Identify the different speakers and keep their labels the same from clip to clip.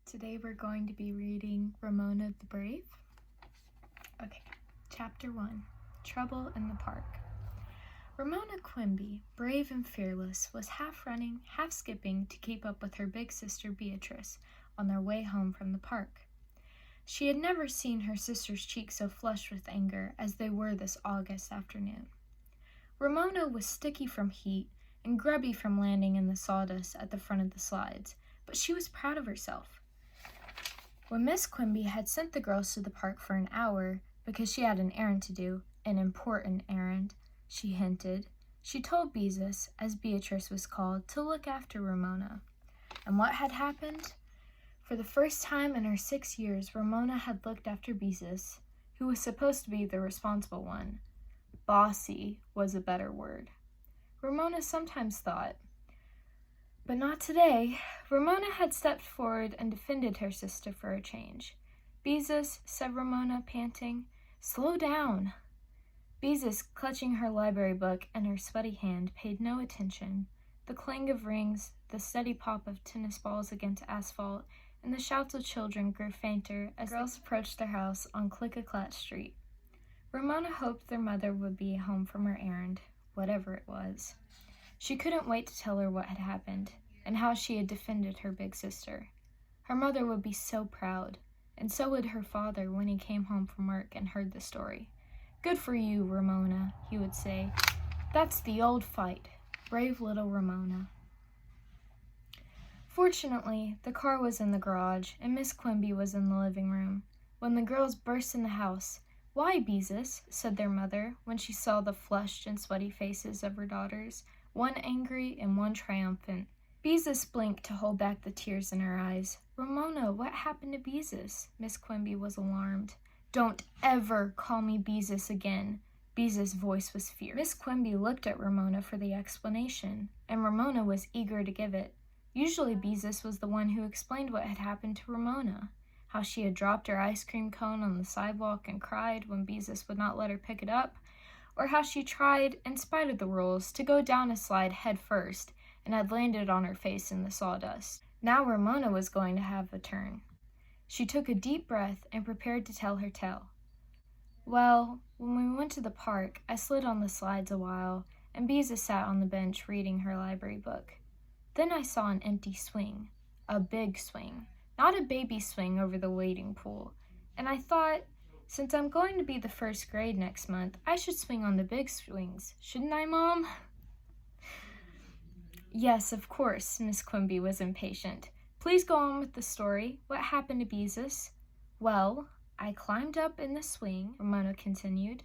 Speaker 1: Today we're going to be reading Ramona the Brave. Okay, Chapter 1, Trouble in the Park. Ramona Quimby, brave and fearless, was half running, half skipping to keep up with her big sister Beatrice on their way home from the park. She had never seen her sister's cheeks so flushed with anger as they were this August afternoon. Ramona was sticky from heat and grubby from landing in the sawdust at the front of the slides, but she was proud of herself. When Miss Quimby had sent the girls to the park for an hour because she had an errand to do, an important errand, she hinted, she told Beezus, as Beatrice was called, to look after Ramona. And what had happened? For the first time in her 6 years, Ramona had looked after Beezus, who was supposed to be the responsible one. Bossy was a better word. Ramona sometimes thought. But not today. Ramona had stepped forward and defended her sister for a change. Beezus, said Ramona, panting, slow down. Beezus, clutching her library book in her sweaty hand, paid no attention. The clang of rings, the steady pop of tennis balls against asphalt, and the shouts of children grew fainter as girls approached their house on Click-a-Clat Street. Ramona hoped their mother would be home from her errand, whatever it was. She couldn't wait to tell her what had happened, and how she had defended her big sister. Her mother would be so proud, and so would her father when he came home from work and heard the story. Good for you, Ramona, he would say. That's the old fight. Brave little Ramona. Fortunately, the car was in the garage, and Miss Quimby was in the living room. When the girls burst in the house, "Why, Beezus?" said their mother, when she saw the flushed and sweaty faces of her daughters, one angry and one triumphant. Beezus blinked to hold back the tears in her eyes. "Ramona, what happened to Beezus?" Miss Quimby was alarmed. "Don't ever call me Beezus again." Beezus' voice was fierce. Miss Quimby looked at Ramona for the explanation, and Ramona was eager to give it. Usually Beezus was the one who explained what had happened to Ramona, how she had dropped her ice cream cone on the sidewalk and cried when Beezus would not let her pick it up, or how she tried, in spite of the rules, to go down a slide head first and had landed on her face in the sawdust. Now Ramona was going to have a turn. She took a deep breath and prepared to tell her tale. "Well, when we went to the park, I slid on the slides a while, and Beezus sat on the bench reading her library book. Then I saw an empty swing, a big swing, not a baby swing over the wading pool, and I thought, since I'm going to be the first grade next month, I should swing on the big swings, shouldn't I, Mom?" "Yes, of course," Miss Quimby was impatient. "Please go on with the story. What happened to Beezus?" "Well, I climbed up in the swing," Ramona continued.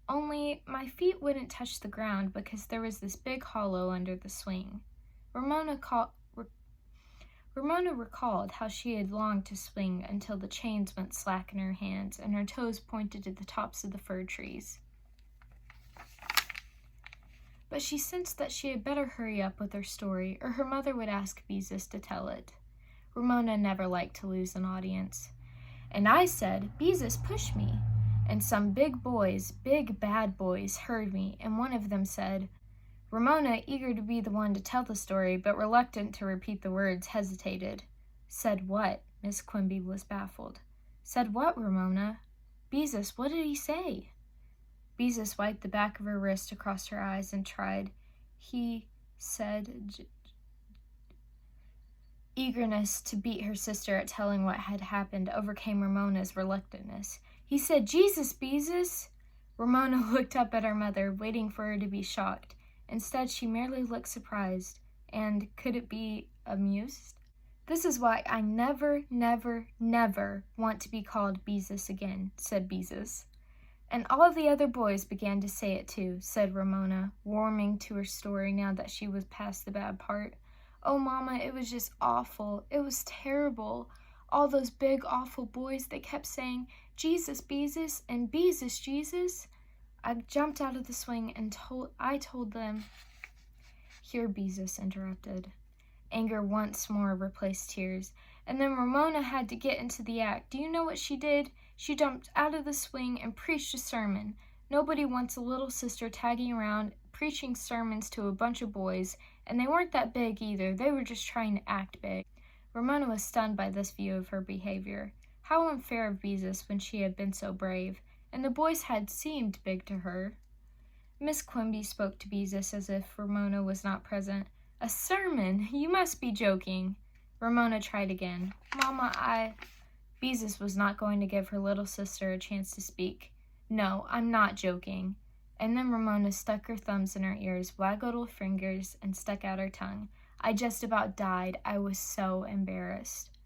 Speaker 1: "Only my feet wouldn't touch the ground because there was this big hollow under the swing." Ramona recalled how she had longed to swing until the chains went slack in her hands and her toes pointed to the tops of the fir trees. But she sensed that she had better hurry up with her story, or her mother would ask Beezus to tell it. Ramona never liked to lose an audience. "And I said, 'Beezus, push me.' And some big boys, big bad boys, heard me, and one of them said," Ramona, eager to be the one to tell the story, but reluctant to repeat the words, hesitated. "Said what?" Miss Quimby was baffled. "Said what, Ramona? Beezus, what did he say?" Beezus wiped the back of her wrist across her eyes and tried. "He said..." Eagerness to beat her sister at telling what had happened overcame Ramona's reluctantness. "He said, 'Jesus, Beezus!'" Ramona looked up at her mother, waiting for her to be shocked. Instead, she merely looked surprised, and, could it be, amused? "This is why I never, never, never want to be called Beezus again," said Beezus. "And all the other boys began to say it too," said Ramona, warming to her story now that she was past the bad part. "Oh, Mama, it was just awful. It was terrible. All those big, awful boys, they kept saying, 'Jesus, Beezus,' and 'Beezus, Jesus.' I jumped out of the swing and I told them..." Here Beezus interrupted. Anger once more replaced tears, and then Ramona had to get into the act. Do you know what she did? She jumped out of the swing and preached a sermon. Nobody wants a little sister tagging around preaching sermons to a bunch of boys, and they weren't that big either. They were just trying to act big. Ramona was stunned by this view of her behavior. How unfair of Beezus when she had been so brave, and the boys had seemed big to her. Miss Quimby spoke to Beezus as if Ramona was not present. "A sermon! You must be joking." Ramona tried again. "Mama, Beezus was not going to give her little sister a chance to speak. "No, I'm not joking." And then Ramona stuck her thumbs in her ears, waggled her fingers, and stuck out her tongue. "I just about died. I was so embarrassed."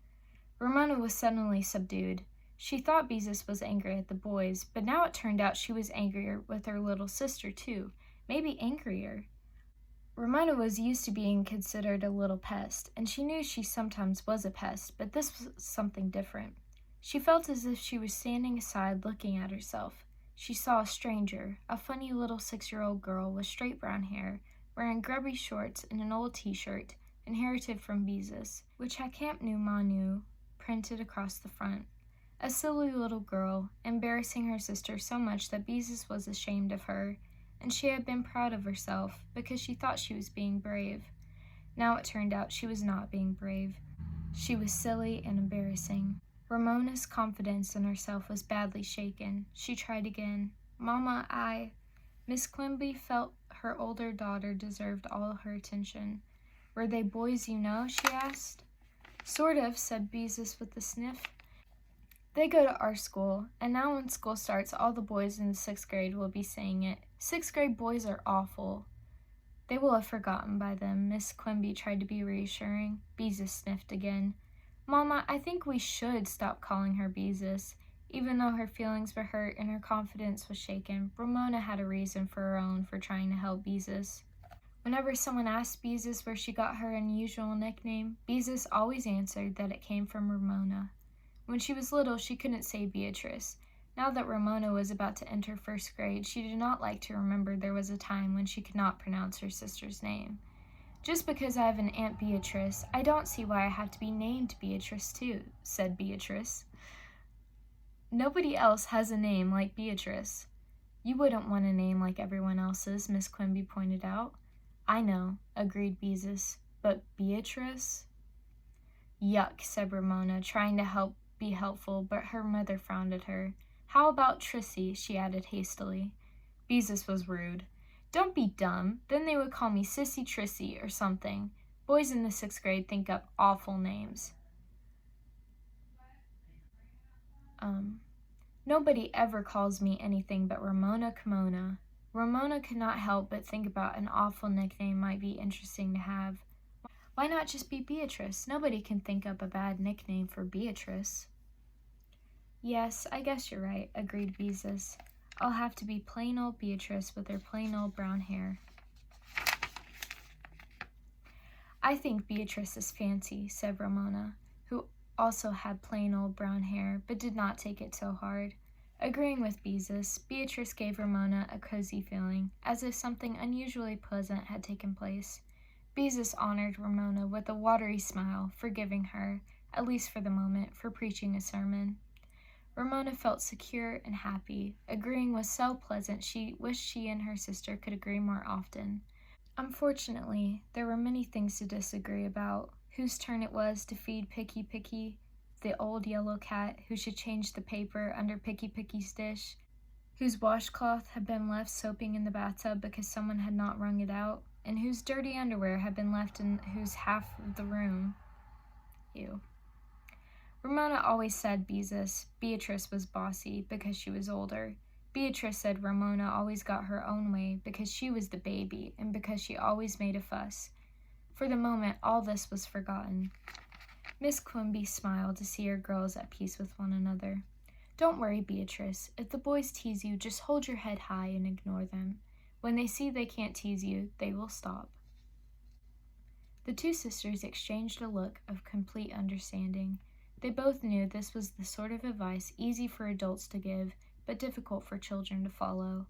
Speaker 1: Ramona was suddenly subdued. She thought Beezus was angry at the boys, but now it turned out she was angrier with her little sister, too. Maybe angrier. Ramona was used to being considered a little pest, and she knew she sometimes was a pest, but this was something different. She felt as if she was standing aside looking at herself. She saw a stranger, a funny little 6-year-old girl with straight brown hair, wearing grubby shorts and an old t-shirt, inherited from Beezus, which had Camp Nou Manu printed across the front. A silly little girl, embarrassing her sister so much that Beezus was ashamed of her, and she had been proud of herself because she thought she was being brave. Now it turned out she was not being brave. She was silly and embarrassing. Ramona's confidence in herself was badly shaken. She tried again. "Mama, Miss Quimby felt her older daughter deserved all her attention. "Were they boys you know?" she asked. "Sort of," said Beezus with a sniff. "They go to our school, and now when school starts, all the boys in the 6th grade will be saying it. 6th grade boys are awful." "They will have forgotten by then," Miss Quimby tried to be reassuring. Beezus sniffed again. "Mama, I think we should stop calling her Beezus." Even though her feelings were hurt and her confidence was shaken, Ramona had a reason for her own for trying to help Beezus. Whenever someone asked Beezus where she got her unusual nickname, Beezus always answered that it came from Ramona. When she was little, she couldn't say Beatrice. Now that Ramona was about to enter 1st grade, she did not like to remember there was a time when she could not pronounce her sister's name. "Just because I have an Aunt Beatrice, I don't see why I have to be named Beatrice too," said Beatrice. "Nobody else has a name like Beatrice." "You wouldn't want a name like everyone else's," Miss Quimby pointed out. "I know," agreed Beezus, "but Beatrice?" "Yuck," said Ramona, trying to be helpful, but her mother frowned at her. "How about Trissy?" she added hastily. Beezus was rude. "Don't be dumb. Then they would call me Sissy Trissy or something. Boys in the 6th grade think up awful names." "Nobody ever calls me anything but Ramona Kimona." Ramona could not help but think about an awful nickname might be interesting to have. Why not just be Beatrice? Nobody can think up a bad nickname for Beatrice. "Yes, I guess you're right," agreed Beezus. "I'll have to be plain old Beatrice with her plain old brown hair." "I think Beatrice is fancy," said Ramona, who also had plain old brown hair, but did not take it so hard. Agreeing with Beezus, Beatrice gave Ramona a cozy feeling, as if something unusually pleasant had taken place. Beezus honored Ramona with a watery smile, forgiving her, at least for the moment, for preaching a sermon. Ramona felt secure and happy. Agreeing was so pleasant she wished she and her sister could agree more often. Unfortunately, there were many things to disagree about. Whose turn it was to feed Picky Picky, the old yellow cat who should change the paper under Picky Picky's dish, whose washcloth had been left soaping in the bathtub because someone had not wrung it out, and whose dirty underwear had been left in whose half of the room. Ew. Ramona always said Beatrice was bossy because she was older. Beatrice said Ramona always got her own way because she was the baby and because she always made a fuss. For the moment, all this was forgotten. Miss Quimby smiled to see her girls at peace with one another. "Don't worry, Beatrice. If the boys tease you, just hold your head high and ignore them. When they see they can't tease you, they will stop." The two sisters exchanged a look of complete understanding. They both knew this was the sort of advice easy for adults to give, but difficult for children to follow.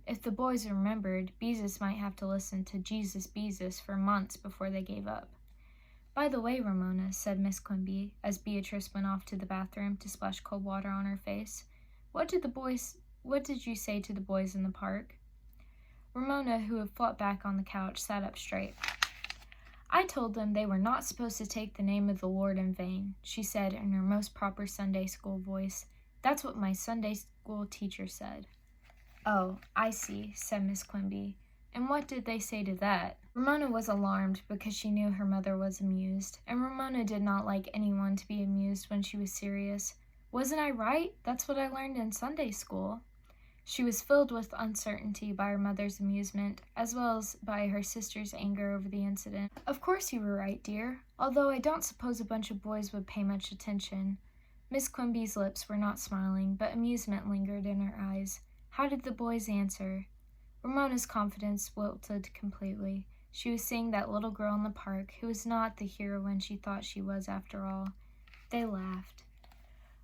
Speaker 1: If the boys remembered, Beezus might have to listen to Jesus Beezus for months before they gave up. "By the way, Ramona," said Miss Quimby, as Beatrice went off to the bathroom to splash cold water on her face, what did you say to the boys in the park?" Ramona, who had flopped back on the couch, sat up straight. I told them they were not supposed to take the name of the Lord in vain, she said in her most proper Sunday school voice. That's what my Sunday school teacher said. Oh, I see, said Miss Quimby. And what did they say to that? Ramona was alarmed because she knew her mother was amused, and Ramona did not like anyone to be amused when she was serious. Wasn't I right? That's what I learned in Sunday school. She was filled with uncertainty by her mother's amusement, as well as by her sister's anger over the incident. Of course you were right, dear, although I don't suppose a bunch of boys would pay much attention. Miss Quimby's lips were not smiling, but amusement lingered in her eyes. How did the boys answer? Ramona's confidence wilted completely. She was seeing that little girl in the park, who was not the heroine she thought she was after all. They laughed.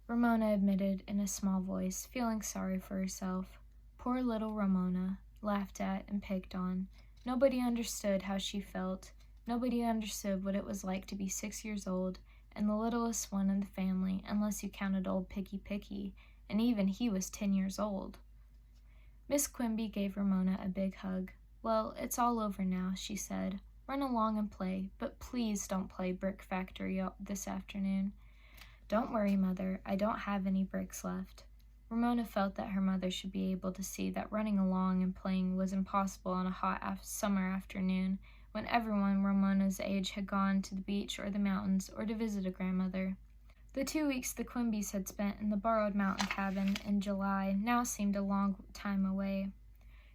Speaker 1: Ramona admitted in a small voice, feeling sorry for herself. Poor little Ramona, laughed at and picked on. Nobody understood how she felt. Nobody understood what it was like to be 6 years old and the littlest one in the family, unless you counted old Picky Picky, and even he was 10 years old. Miss Quimby gave Ramona a big hug. Well, it's all over now, she said. Run along and play, but please don't play Brick Factory this afternoon. Don't worry, Mother, I don't have any bricks left. Ramona felt that her mother should be able to see that running along and playing was impossible on a hot summer afternoon, when everyone Ramona's age had gone to the beach or the mountains or to visit a grandmother. The 2 weeks the Quimbys had spent in the borrowed mountain cabin in July now seemed a long time away.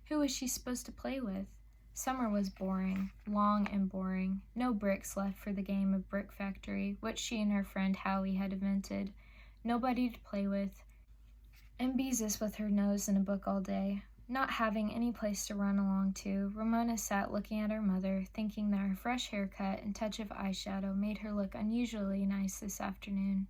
Speaker 1: Who was she supposed to play with? Summer was boring, long and boring. No bricks left for the game of Brick Factory, which she and her friend Howie had invented. Nobody to play with, and Beezus with her nose in a book all day. Not having any place to run along to, Ramona sat looking at her mother, thinking that her fresh haircut and touch of eyeshadow made her look unusually nice this afternoon.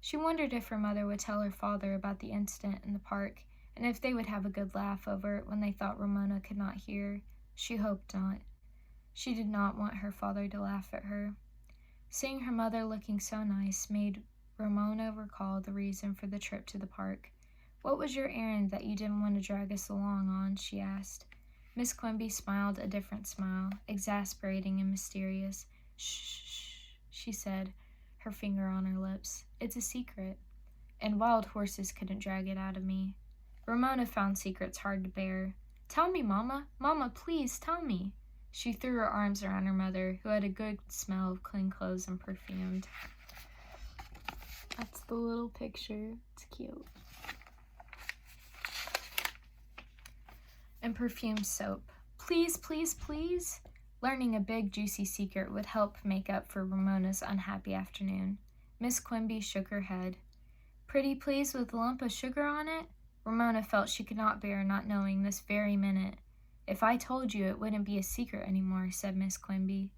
Speaker 1: She wondered if her mother would tell her father about the incident in the park, and if they would have a good laugh over it when they thought Ramona could not hear. She hoped not. She did not want her father to laugh at her. Seeing her mother looking so nice made Ramona recall the reason for the trip to the park. What was your errand that you didn't want to drag us along on? She asked. Miss Quimby smiled a different smile, exasperating and mysterious. Shh, she said, her finger on her lips. It's a secret. And wild horses couldn't drag it out of me. Ramona found secrets hard to bear. Tell me, Mama. Mama, please tell me. She threw her arms around her mother, who had a good smell of clean clothes and perfumed. That's the little picture. It's cute. And perfumed soap. Please, please, please. Learning a big, juicy secret would help make up for Ramona's unhappy afternoon. Miss Quimby shook her head. Pretty please with a lump of sugar on it? Ramona felt she could not bear not knowing this very minute. If I told you, it wouldn't be a secret anymore, said Miss Quimby.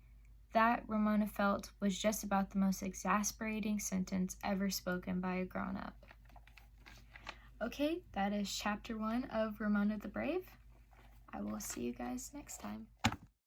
Speaker 1: That, Ramona felt, was just about the most exasperating sentence ever spoken by a grown-up. Okay, that is chapter 1 of Ramona the Brave. I will see you guys next time.